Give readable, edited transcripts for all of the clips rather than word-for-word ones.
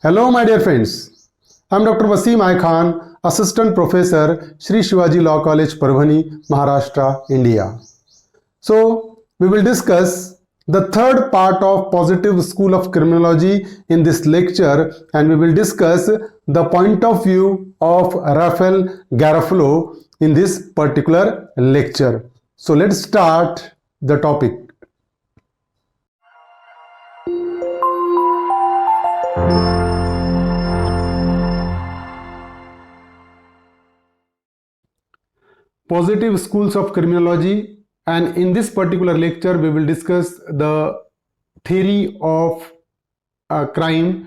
Hello, my dear friends. I'm Dr. Wasim I Khan, Assistant Professor, Shri Shivaji Law College, Parbhani, Maharashtra, India. So, we will discuss the third part of Positive School of Criminology in this lecture, and we will discuss the point of view of Rafael Garofalo in this particular lecture. So, let's start the topic. Positive schools of criminology, and in this particular lecture we will discuss the theory of crime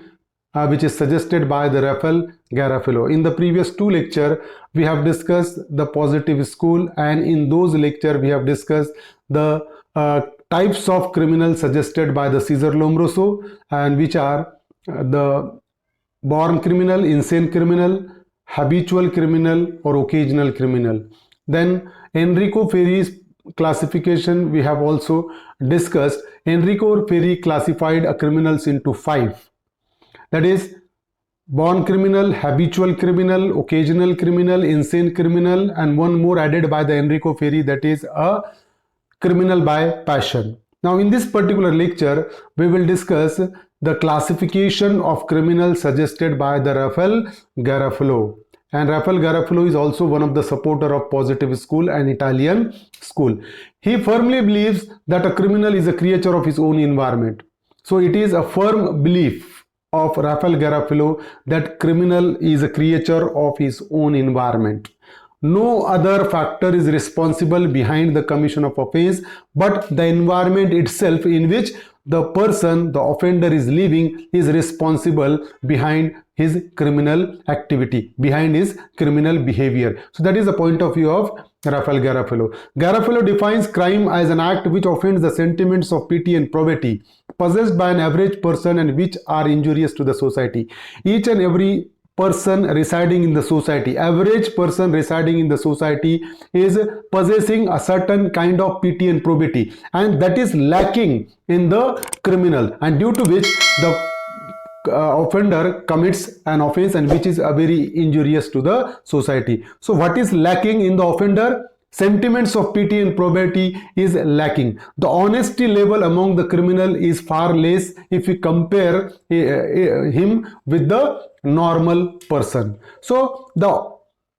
which is suggested by the Rafael Garofalo. In the previous two lectures we have discussed the positive school, and in those lectures we have discussed the types of criminals suggested by the Cesar Lombroso, and which are the born criminal, insane criminal, habitual criminal, or occasional criminal. Then Enrico Ferri's classification we have also discussed. Enrico Ferri classified criminals into 5. That is born criminal, habitual criminal, occasional criminal, insane criminal, and one more added by the Enrico Ferri, that is a criminal by passion. Now in this particular lecture we will discuss the classification of criminals suggested by the Rafael Garofalo. And Rafael Garofalo is also one of the supporter of positive school and Italian school. He firmly believes that a criminal is a creature of his own environment. So it is a firm belief of Rafael Garofalo that criminal is a creature of his own environment. No other factor is responsible behind the commission of offense but the environment itself in which the person, the offender, is living is responsible behind his criminal activity, behind his criminal behavior. So that is the point of view of Rafael Garofalo. Garofalo defines crime as an act which offends the sentiments of pity and probity possessed by an average person and which are injurious to the society. Each and every person residing in the society, average person residing in the society, is possessing a certain kind of pity and probity, and that is lacking in the criminal, and due to which the offender commits an offense and which is very injurious to the society. So what is lacking in the offender? Sentiments of pity and probity is lacking. The honesty level among the criminal is far less if we compare him with the normal person. So the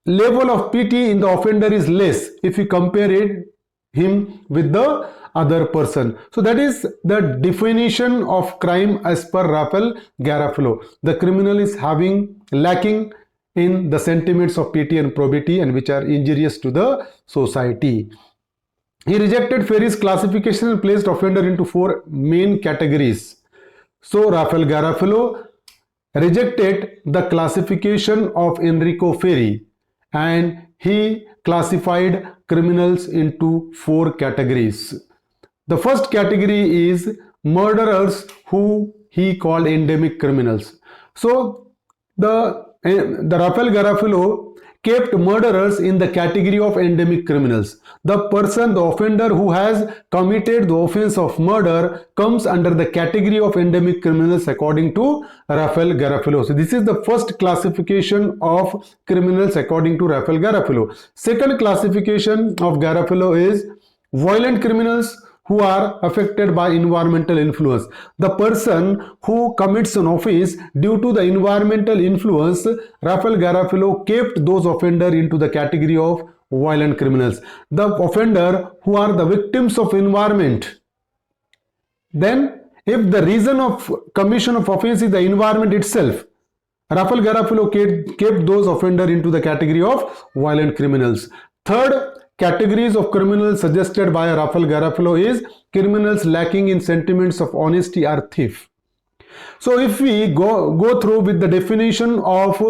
level of pity in the offender is less if we compare him with the other person. So that is the definition of crime as per Rafael Garofalo. The criminal is lacking in the sentiments of pity and probity and which are injurious to the society. He rejected Ferri's classification and placed offender into 4 main categories. So Rafael Garofalo rejected the classification of Enrico Ferri and he classified criminals into 4 categories. The first category is murderers, who he called endemic criminals. So the Rafael Garofalo kept murderers in the category of endemic criminals. The person, the offender who has committed the offense of murder comes under the category of endemic criminals according to Rafael Garofalo. So this is the first classification of criminals according to Rafael Garofalo. Second classification of Garofalo is violent criminals who are affected by environmental influence. The person who commits an offense due to the environmental influence, Rafael Garofalo kept those offenders into the category of violent criminals. The offender who are the victims of environment. Then, if the reason of commission of offense is the environment itself, Rafael Garofalo kept those offenders into the category of violent criminals. Third categories of criminals suggested by Rafael Garofalo is criminals lacking in sentiments of honesty or thief. So if we go through with the definition of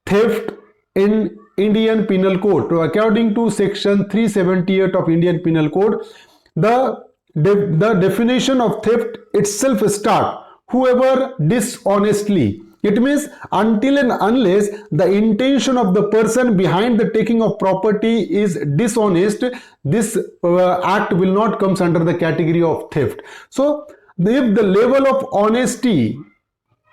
theft in Indian Penal Code, so according to section 378 of Indian Penal Code, the definition of theft itself starts whoever dishonestly. It means until and unless the intention of the person behind the taking of property is dishonest, this act will not come under the category of theft. So if the level of honesty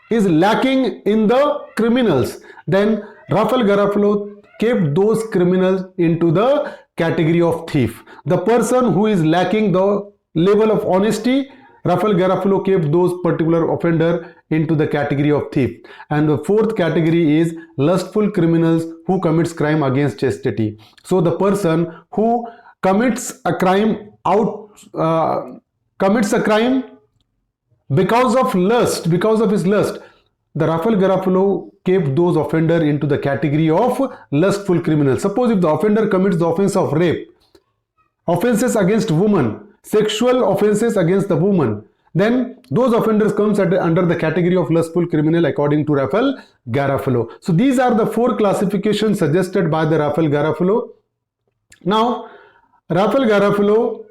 is lacking in the criminals, then Rafael Garofalo kept those criminals into the category of thief. The person who is lacking the level of honesty, Rafael Garofalo kept those particular offender into the category of thief. And the fourth category is lustful criminals who commits crime against chastity. So the person who commits a crime because of lust, because of his lust, the Rafael Garofalo kept those offender into the category of lustful criminals. Suppose if the offender commits the offense of rape, offenses against women, sexual offenses against the woman, then those offenders comes under the category of lustful criminal according to Rafael Garofalo. So these are the four classifications suggested by the Rafael Garofalo. Now, Rafael Garofalo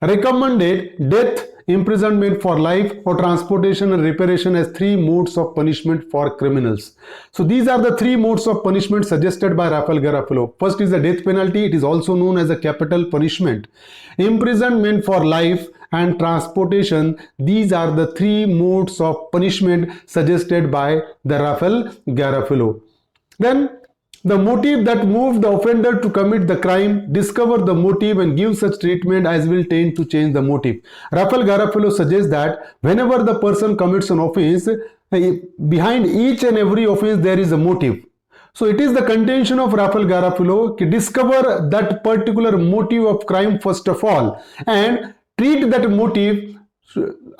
recommended death, imprisonment for life, or transportation and reparation as three modes of punishment for criminals. So these are the three modes of punishment suggested by Rafael Garofalo. First is the death penalty. It is also known as a capital punishment. Imprisonment for life and transportation. These are the three modes of punishment suggested by the Rafael Garofalo. Then the motive that moved the offender to commit the crime, discover the motive and give such treatment as will tend to change the motive. Rafael Garofalo suggests that whenever the person commits an offense, behind each and every offense there is a motive. So it is the contention of Rafael Garofalo to discover that particular motive of crime first of all and treat that motive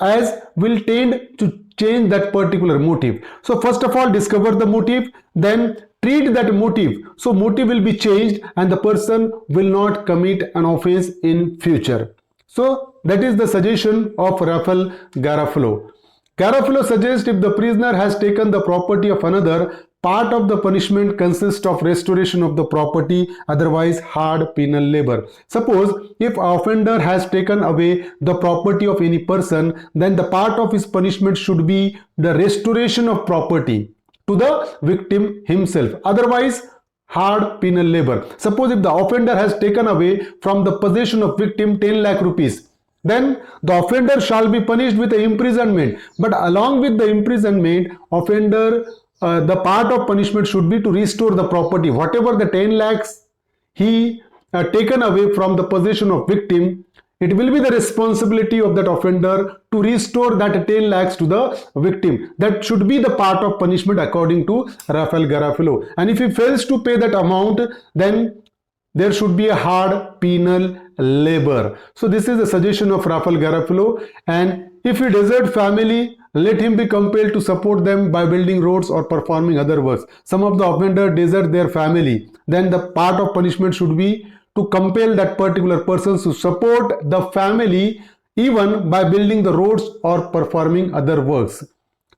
as will tend to change that particular motive. So first of all discover the motive, then treat that motive, so motive will be changed and the person will not commit an offense in future. So that is the suggestion of Rafael Garofalo. Garofalo suggests if the prisoner has taken the property of another, part of the punishment consists of restoration of the property, otherwise hard penal labor. Suppose if an offender has taken away the property of any person, then the part of his punishment should be the restoration of property to the victim himself, otherwise hard penal labor. Suppose if the offender has taken away from the possession of victim 10 lakh rupees, then the offender shall be punished with imprisonment, but along with the imprisonment, offender the part of punishment should be to restore the property. Whatever the 10 lakhs he taken away from the possession of victim, it will be the responsibility of that offender to restore that 10 lakhs to the victim. That should be the part of punishment according to Rafael Garofalo. And if he fails to pay that amount, then there should be a hard penal labor. So this is the suggestion of Rafael Garofalo. And if he desert family, let him be compelled to support them by building roads or performing other works. Some of the offender desert their family, then the part of punishment should be to compel that particular person to support the family even by building the roads or performing other works.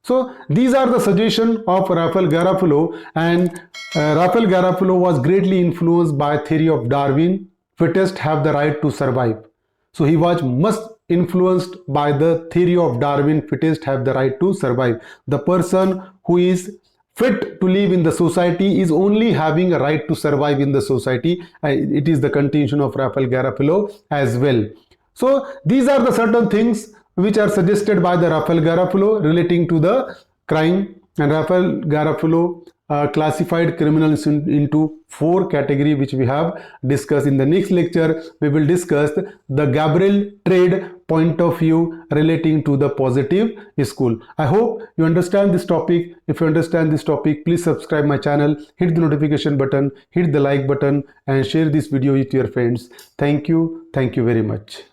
So these are the suggestions of Rafael Garofalo, and Rafael Garofalo was greatly influenced by theory of Darwin, fittest have the right to survive. So he was much influenced by the theory of Darwin, fittest have the right to survive. The person who is fit to live in the society is only having a right to survive in the society. It is the contention of Rafael Garofalo as well. So these are the certain things which are suggested by the Rafael Garofalo relating to the crime, and Rafael Garofalo classified criminals into four categories which we have discussed. In the next lecture we will discuss the Gabriel Trade point of view relating to the positive school. I hope you understand this topic. If you understand this topic, please subscribe my channel, hit the notification button, hit the like button and share this video with your friends. Thank you very much.